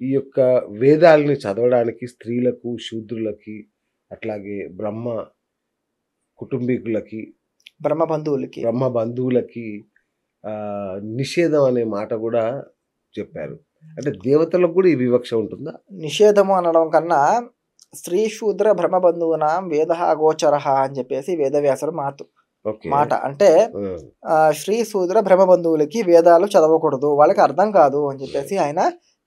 ఈ యొక్క వేదాల్ని చదవడానికి స్త్రీలకు, శూద్రులకి, అట్లాగే కుటుంబీకులకి, బ్రహ్మ బంధువులకి నిషేధం అనే మాట గూడా చెప్పారు. అంటే దేవతలకు గూడా ఈ వివక్ష ఉంటుందా? నిషేధము అనడం కన్నా స్త్రీ శూద్ర బ్రహ్మ బంధువునాం వేదః అగోచరః అని చెప్పేసి వేదవ్యాసుడు మాట. అంటే శ్రీ శూద్ర బ్రహ్మ బంధువులకి వేదాలు చదవకూడదు, వాళ్ళకి అర్థం కాదు అని చెప్పేసి ఆయన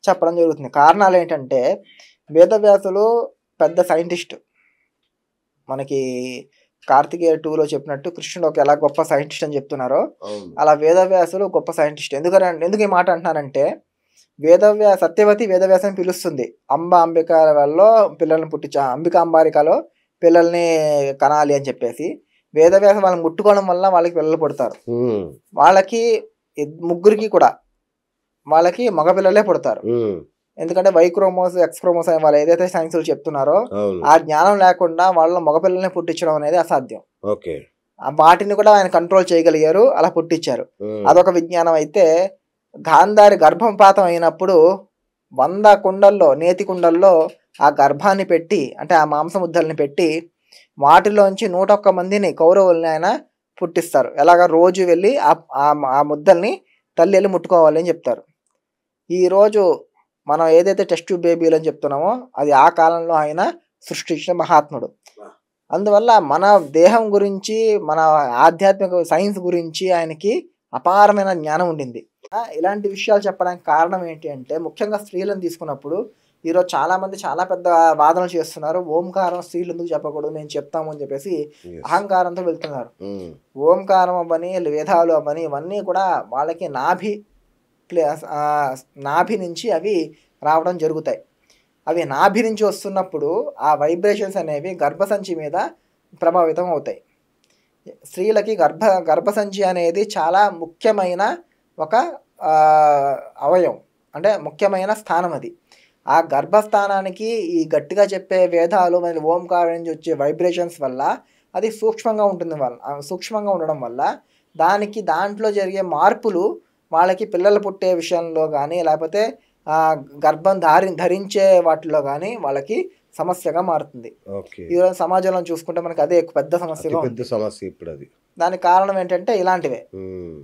చెప్పడం జరుగుతుంది. కారణాలు ఏంటంటే వేదవ్యాసులు పెద్ద సైంటిస్ట్. మనకి కార్తికేయ 2లో చెప్పినట్టు కృష్ణుడు ఒక ఎలా గొప్ప సైంటిస్ట్ అని చెప్తున్నారో అలా వేదవ్యాసులు గొప్ప సైంటిస్ట్. ఎందుకు ఈ మాట అంటున్నానంటే సత్యవతి వేదవ్యాసాన్ని పిలుస్తుంది. అంబిక వల్ల పిల్లల్ని అంబికా అంబారికలో పిల్లల్ని కనాలి అని చెప్పేసి వేదవ్యాసం వాళ్ళని ముట్టుకోవడం వల్ల వాళ్ళకి పిల్లలు పుడతారు. వాళ్ళకి ముగ్గురికి కూడా వాళ్ళకి మగ పిల్లలే పుడతారు. ఎందుకంటే వై క్రోమోస్ ఎక్స్ క్రోమోస్ అని వాళ్ళు ఏదైతే సైన్స్ చెప్తున్నారో ఆ జ్ఞానం లేకుండా వాళ్ళ మగపిల్లల్ని పుట్టించడం అనేది అసాధ్యం. వాటిని కూడా ఆయన కంట్రోల్ చేయగలిగారు, అలా పుట్టించారు. అదొక విజ్ఞానం. అయితే గాంధారి గర్భపాతం అయినప్పుడు 100 కుండల్లో నేతి కుండల్లో ఆ గర్భాన్ని పెట్టి, అంటే ఆ మాంసముద్దల్ని పెట్టి వాటిలోంచి 101 మందిని కౌరవుల్ని ఆయన పుట్టిస్తారు. ఎలాగా రోజు వెళ్ళి ఆ ముద్దల్ని తల్లి వెళ్ళి ముట్టుకోవాలి అని చెప్తారు. ఈరోజు మనం ఏదైతే టెస్ట్ ట్యూబ్ బేబీలు అని చెప్తున్నామో అది ఆ కాలంలో ఆయన సృష్టించిన మహాత్ముడు. అందువల్ల మన దేహం గురించి, మన ఆధ్యాత్మిక సైన్స్ గురించి ఆయనకి అపారమైన జ్ఞానం ఉండింది. ఇలాంటి విషయాలు చెప్పడానికి కారణం ఏంటి అంటే ముఖ్యంగా స్త్రీలను తీసుకున్నప్పుడు ఈరోజు చాలామంది చాలా పెద్ద వాదనలు చేస్తున్నారు. ఓంకారం స్త్రీలు ఎందుకు చెప్పకూడదు, మేము చెప్తాము అని చెప్పేసి అహంకారంతో వెళ్తున్నారు. ఓంకారం అవ్వని, వేదాలు అవ్వని, ఇవన్నీ కూడా వాళ్ళకి నాభి నుంచి అవి రావడం జరుగుతాయి. అవి నాభి నుంచి వస్తున్నప్పుడు ఆ వైబ్రేషన్స్ అనేవి గర్భసంచి మీద ప్రభావితం అవుతాయి. స్త్రీలకి గర్భసంచి అనేది చాలా ముఖ్యమైన ఒక అవయవం, అంటే ముఖ్యమైన స్థానం. అది ఆ గర్భస్థానానికి ఈ గట్టిగా చెప్పే వేదాలు మరి ఓంకారం నుంచి వచ్చే వైబ్రేషన్స్ వల్ల అది సూక్ష్మంగా ఉండడం వల్ల దాంట్లో జరిగే మార్పులు వాళ్ళకి పిల్లలు పుట్టే విషయంలో కానీ లేకపోతే గర్భం ధరించే వాటిలో కానీ వాళ్ళకి సమస్యగా మారుతుంది. ఈరోజు సమాజంలో చూసుకుంటే మనకి అదే పెద్ద సమస్య ఇప్పుడు. అది దానికి కారణం ఏంటంటే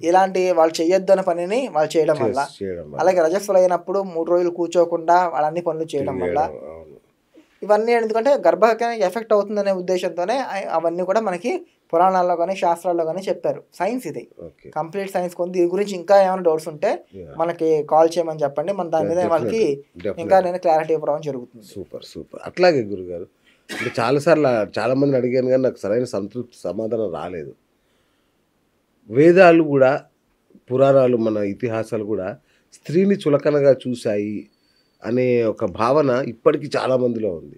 ఇలాంటి వాళ్ళు చెయ్యొద్దు అనే పనిని వాళ్ళు చేయడం వల్ల, అలాగే రజస్సులు అయినప్పుడు 3 రోజులు కూర్చోకుండా వాళ్ళన్ని పనులు చేయడం వల్ల, ఇవన్నీ ఎందుకంటే గర్భానికి ఎఫెక్ట్ అవుతుందనే ఉద్దేశంతోనే అవన్నీ కూడా మనకి పురాణాల్లో కానీ శాస్త్రాల్లో కానీ చెప్పారు. సైన్స్ ఇది కంప్లీట్ సైన్స్. దీని గురించి ఇంకా ఏమైనా డౌట్స్ ఉంటే మనకి కాల్ చేయమని చెప్పండి, మన దాని మీద వాళ్ళకి ఇంకా నేను క్లారిటీ ఇవ్వడం జరుగుతుంది. సూపర్. అట్లాగే గురుగారు, అంటే చాలా మందిని అడిగాను కానీ నాకు సరైన సంతృప్తి సమాధానం రాలేదు. వేదాలు కూడా, పురాణాలు, మన ఇతిహాసాలు కూడా స్త్రీని చులకనగా చూశాయి అనే ఒక భావన ఇప్పటికీ చాలామందిలో ఉంది.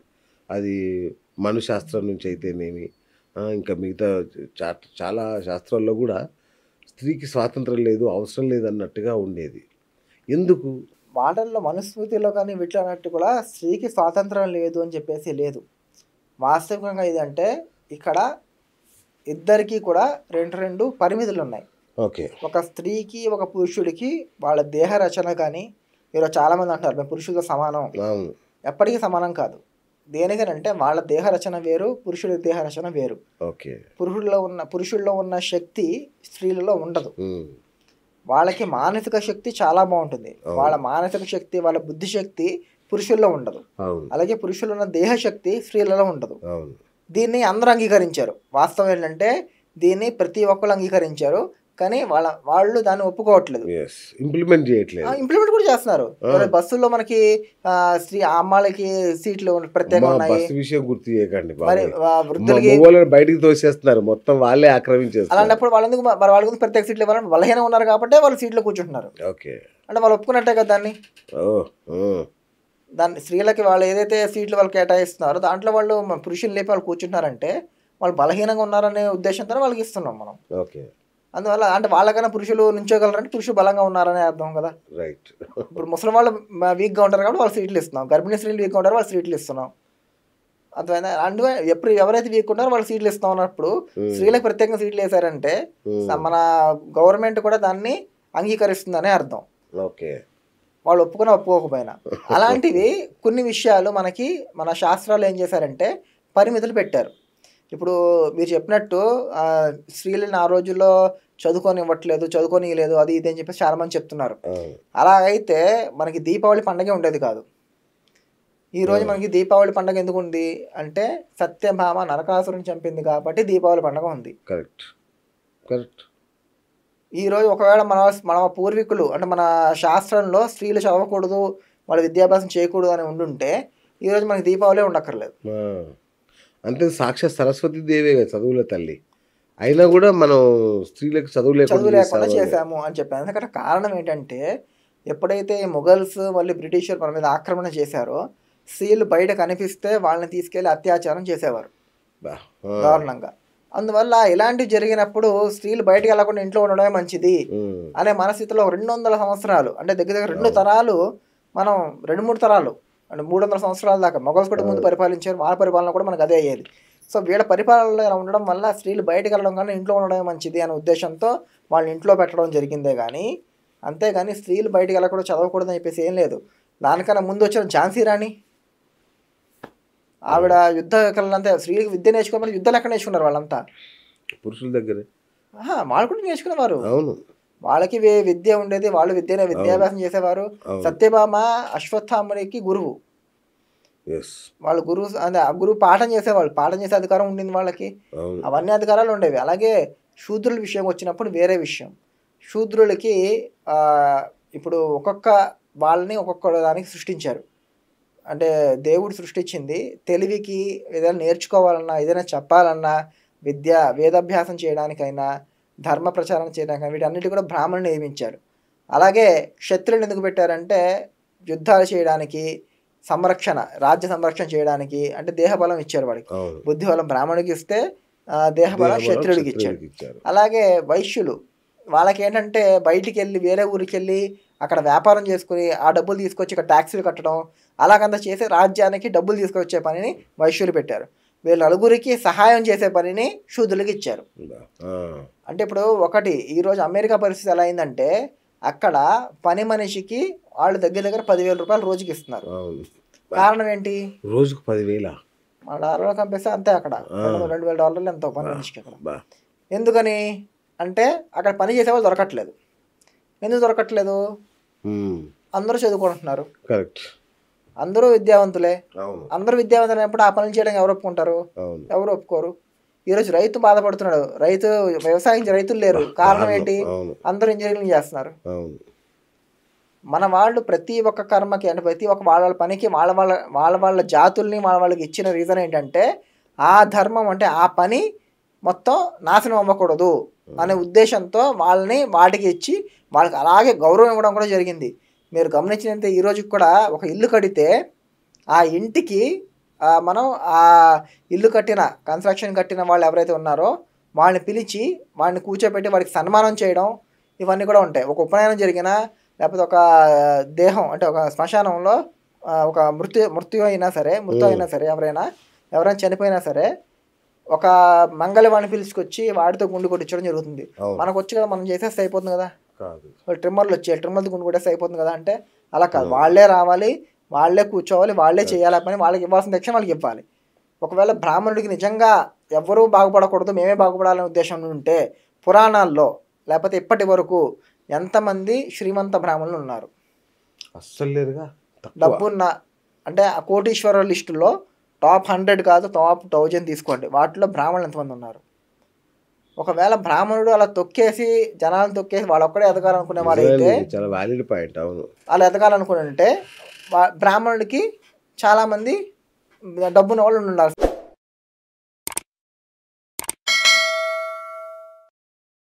అది మనుశాస్త్రం నుంచి అయితేనేమి, ఇంకా మిగతా చాలా శాస్త్రాల్లో కూడా స్త్రీకి స్వాతంత్రం లేదు, అవసరం లేదు అన్నట్టుగా ఉండేది. ఎందుకు? మాటల్లో మనుస్మృతిలో కానీ వీటిలో అన్నట్టు కూడా స్త్రీకి స్వాతంత్రం లేదు అని చెప్పేసి లేదు. వాస్తవికంగా ఇదంటే ఇక్కడ ఇద్దరికీ కూడా రెండు పరిమితులు ఉన్నాయి. ఒక స్త్రీకి ఒక పురుషుడికి వాళ్ళ దేహ రచన కానీ, ఈరోజు చాలామంది అంటారు మేము పురుషులతో సమానం. ఎప్పటికీ సమానం కాదు. దేనికనంటే వాళ్ళ దేహ రచన వేరు, పురుషుడి దేహ రచన వేరు. పురుషుల్లో ఉన్న శక్తి స్త్రీలలో ఉండదు. వాళ్ళకి మానసిక శక్తి చాలా బాగుంటుంది. వాళ్ళ మానసిక శక్తి, వాళ్ళ బుద్ధి శక్తి పురుషుల్లో ఉండదు. అలాగే పురుషుల్లో ఉన్న దేహ శక్తి స్త్రీలలో ఉండదు. దీన్ని అందరూ అంగీకరించారు. వాస్తవం ఏంటంటే దీన్ని ప్రతి ఒక్కరు అంగీకరించారు, కానీ వాళ్ళు దాన్ని ఒప్పుకోవట్లేదు, ఇంప్లిమెంట్ చేయట్లేదు. ఇంప్లిమెంట్ కూడా చేస్తున్నారు. బస్సుల్లో మనకి అమ్మాయిలకి సీట్లు ప్రత్యేకంగా ఉన్నాయి. గుర్తు చేయకండి, వృద్ధులకి బయటికి తోసేస్తున్నారు, మొత్తం వాళ్ళే ఆక్రమించేస్తారు. అలాంటప్పుడు వాళ్ళకి ప్రత్యేక సీట్లు ఇవ్వాలని బలహీనం ఉన్నారు కాబట్టి వాళ్ళు సీట్లో కూర్చుంటున్నారు. అంటే వాళ్ళు ఒప్పుకున్నట్టే కదా దాన్ని స్త్రీలకి వాళ్ళు ఏదైతే సీట్లు వాళ్ళు కేటాయిస్తున్నారో దాంట్లో వాళ్ళు పురుషులు లేపి వాళ్ళు కూర్చుంటున్నారంటే వాళ్ళు బలహీనంగా ఉన్నారనే ఉద్దేశంతో వాళ్ళకి ఇస్తున్నాం మనం. అందువల్ల అంటే వాళ్ళకైనా పురుషులు నుంచోగలరంటే పురుషులు బలంగా ఉన్నారనే అర్థం కదా. ఇప్పుడు ముసలి వాళ్ళు వీక్గా ఉంటారు కాబట్టి వాళ్ళు సీట్లు ఇస్తున్నాం, గర్భిణీ స్త్రీలు వీక్గా ఉంటారు వాళ్ళు సీట్లు ఇస్తున్నాం. అర్థమైందా? అంటే ఎవరైతే వీక్ ఉన్నారో వాళ్ళు సీట్లు ఇస్తాం అన్నప్పుడు స్త్రీలకు ప్రత్యేకంగా సీట్లు వేసారంటే మన గవర్నమెంట్ కూడా దాన్ని అంగీకరిస్తుందనే అర్థం. వాళ్ళు ఒప్పుకోకపోయినా. అలాంటివి కొన్ని విషయాలు మనకి మన శాస్త్రాలు ఏం చేశారంటే పరిమితులు పెట్టారు. ఇప్పుడు మీరు చెప్పినట్టు స్త్రీలను ఆ రోజుల్లో చదువుకోనివ్వట్లేదు, అది ఇది అని చెప్పేసి చాలామంది చెప్తున్నారు. అలాగైతే మనకి దీపావళి పండగే ఉండేది కాదు. ఈరోజు మనకి దీపావళి పండగ ఎందుకు ఉంది అంటే సత్యభామ నరకాసురుని చంపింది కాబట్టి దీపావళి పండగ ఉంది. Correct correct. ఈరోజు ఒకవేళ మన పూర్వీకులు అంటే మన శాస్త్రంలో స్త్రీలు చదవకూడదు, వాళ్ళ విద్యాభ్యాసం చేయకూడదు అని ఉండుంటే ఈరోజు మనకి దీపావళి ఉండక్కర్లేదు. అంటే సాక్షాత్ సరస్వతి దేవే కదా చదువుల తల్లి, అయినా కూడా మనం స్త్రీలకు చదువు లేకుండా చేశాము అని చెప్పాను. ఎందుకంటే కారణం ఏంటంటే ఎప్పుడైతే మొఘల్స్ మళ్ళీ బ్రిటిషర్ మన మీద ఆక్రమణ చేశారో స్త్రీలు బయట కనిపిస్తే వాళ్ళని తీసుకెళ్లి అత్యాచారం చేసేవారు దారుణంగా. అందువల్ల ఇలాంటివి జరిగినప్పుడు స్త్రీలు బయటకు వెళ్ళకుండా ఇంట్లో ఉండడమే మంచిది అనే మనస్థితిలో 200 సంవత్సరాలు అంటే దగ్గర 2 తరాలు మనం 2-3 తరాలు అంటే 300 సంవత్సరాల దాకా మొఘల్స్ కూడా ముందు పరిపాలించారు. వాళ్ళ పరిపాలన కూడా మనకు అదే అయ్యేది. సో వీళ్ళ పరిపాలనలో ఇలా ఉండడం వల్ల స్త్రీలు బయటకు వెళ్ళడం కన్నా ఇంట్లో ఉండడమే మంచిది అనే ఉద్దేశంతో వాళ్ళని ఇంట్లో పెట్టడం జరిగిందే కానీ అంతేగాని స్త్రీలు బయటకు వెళ్ళకూడదు చదవకూడదని చెప్పేసి ఏం లేదు. దానికన్నా ముందు వచ్చిన ఝాన్సీ రాణి ఆవిడ యుద్ధ కళలంతా స్త్రీలకు విద్య నేర్చుకోమని యుద్ధాలు ఎక్కడ నేర్చుకున్నారు వాళ్ళంతా పురుషుల దగ్గర, వాళ్ళు కూడా నేర్చుకునేవారు. అవును, వాళ్ళకి విద్య ఉండేది, వాళ్ళు విద్యాభ్యాసం చేసేవారు. సత్యభామ అశ్వత్థామునికి గురువు, వాళ్ళు గురువు పాఠం చేసేవాళ్ళు, పాఠం చేసే అధికారం ఉండింది వాళ్ళకి, అవన్నీ అధికారాలు ఉండేవి. అలాగే శూద్రుల విషయం వచ్చినప్పుడు వేరే విషయం. శూద్రులకి ఇప్పుడు ఒక్కొక్క వాళ్ళని ఒక్కొక్క దానికి సృష్టించారు. అంటే దేవుడు సృష్టించింది తెలివికి, ఏదైనా నేర్చుకోవాలన్నా ఏదైనా చెప్పాలన్నా వేదాభ్యాసం చేయడానికైనా ధర్మ ప్రచారం చేయడానికైనా వీటన్నిటి కూడా బ్రాహ్మణులు నియమించారు. అలాగే క్షత్రులను ఎందుకు పెట్టారంటే యుద్ధాలు చేయడానికి, రాజ్య సంరక్షణ చేయడానికి, అంటే దేహబలం ఇచ్చారు వాడికి. బుద్ధిబలం బ్రాహ్మణుడికి ఇస్తే దేహబలం క్షత్రుడికి ఇచ్చారు. అలాగే వైశ్యులు వాళ్ళకి ఏంటంటే బయటికి వెళ్ళి వేరే ఊరికి వెళ్ళి అక్కడ వ్యాపారం చేసుకుని ఆ డబ్బులు తీసుకొచ్చి ఇక్కడ ట్యాక్సీలు కట్టడం అలాగంతా చేసి రాజ్యానికి డబ్బులు తీసుకొచ్చే పనిని వైశ్యులు పెట్టారు. వీళ్ళ నలుగురికి సహాయం చేసే పనిని శూద్రులకి ఇచ్చారు. అంటే ఇప్పుడు ఈరోజు అమెరికా పరిస్థితి ఎలా అయిందంటే అక్కడ పని మనిషికి వాళ్ళు దగ్గర 10,000 రూపాయలు రోజుకి ఇస్తున్నారు. కారణం ఏంటి? రోజుకు 10,000 మన డాలర్లో కంపేస్తే అంతే. అక్కడ $2,000 ఎంతో పని మనిషికి అక్కడ. ఎందుకని అంటే అక్కడ పని చేసేవాళ్ళు దొరకట్లేదు. ఎందుకు దొరకట్లేదు? అందరూ చదువుకుంటున్నారు, అందరూ విద్యావంతులే. అందరూ విద్యావంతులైనప్పుడు ఆ పనులు చేయడానికి ఎవరు ఒప్పుకుంటారు? ఎవరు ఒప్పుకోరు. ఈరోజు రైతు బాధపడుతున్నాడు, వ్యవసాయం రైతులు లేరు. కారణం ఏంటి? అందరూ ఇంజనీరింగ్ చేస్తున్నారు. మన వాళ్ళు ప్రతి ఒక్క కర్మకి అంటే ప్రతి ఒక్క వాళ్ళ పనికి వాళ్ళ జాతుల్ని వాళ్ళకి ఇచ్చిన రీజన్ ఏంటంటే ఆ ధర్మం అంటే ఆ పని మొత్తం నాశనం అవ్వకూడదు అనే ఉద్దేశంతో వాళ్ళని వాటికి ఇచ్చి వాళ్ళకి అలాగే గౌరవం ఇవ్వడం కూడా జరిగింది. మీరు గమనించినంత ఈరోజు కూడా ఒక ఇల్లు కడితే ఆ ఇంటికి మనం ఆ ఇల్లు కన్స్ట్రక్షన్ కట్టిన వాళ్ళు ఎవరైతే ఉన్నారో వాళ్ళని పిలిచి వాళ్ళని కూర్చోబెట్టి వాడికి సన్మానం చేయడం ఇవన్నీ కూడా ఉంటాయి. ఒక ఉపనయనం జరిగినా లేకపోతే ఒక దేహం అంటే ఒక శ్మశానంలో ఒక మృత్యు అయినా సరే ఎవరైనా చనిపోయినా సరే ఒక మంగళవాణి పిలుచుకొచ్చి వాడితో గుండు కొట్టించడం జరుగుతుంది. మనకు వచ్చి కదా మనం చేసేస్తే అయిపోతుంది కదా, ట్రిమ్మర్లు ట్రిమ్మర్లు గుండు కొట్టేస్తే అయిపోతుంది కదా అంటే అలా కాదు. వాళ్ళే రావాలి, వాళ్ళే కూర్చోవాలి, వాళ్ళే చేయాలి పని, వాళ్ళకి ఇవ్వాల్సిన దక్షిణ వాళ్ళకి ఇవ్వాలి. ఒకవేళ బ్రాహ్మణుడికి నిజంగా ఎవరూ బాగుపడకూడదు మేమే బాగుపడాలనే ఉద్దేశం ఉంటే పురాణాల్లో లేకపోతే ఇప్పటి వరకు ఎంతమంది శ్రీమంత బ్రాహ్మణులు ఉన్నారు? అస్సలు లేరుగా. డబ్బున్న అంటే ఆ కోటీశ్వర లిస్టులో టాప్ 100 కాదు టాప్ 1000 తీసుకోండి, వాటిలో బ్రాహ్మణులు ఎంతమంది ఉన్నారు? ఒకవేళ బ్రాహ్మణుడు అలా తొక్కేసి జనాలను తొక్కేసి వాడు ఒక్కడే ఎదగాలనుకునే వాడైతే చాలా వాలిడ్ పాయింట్. అవును, అలా ఎదగాలనుకుని ఉంటే బ్రాహ్మణుడికి చాలామంది డబ్బున్న వాళ్ళు ఉండాల్సింది.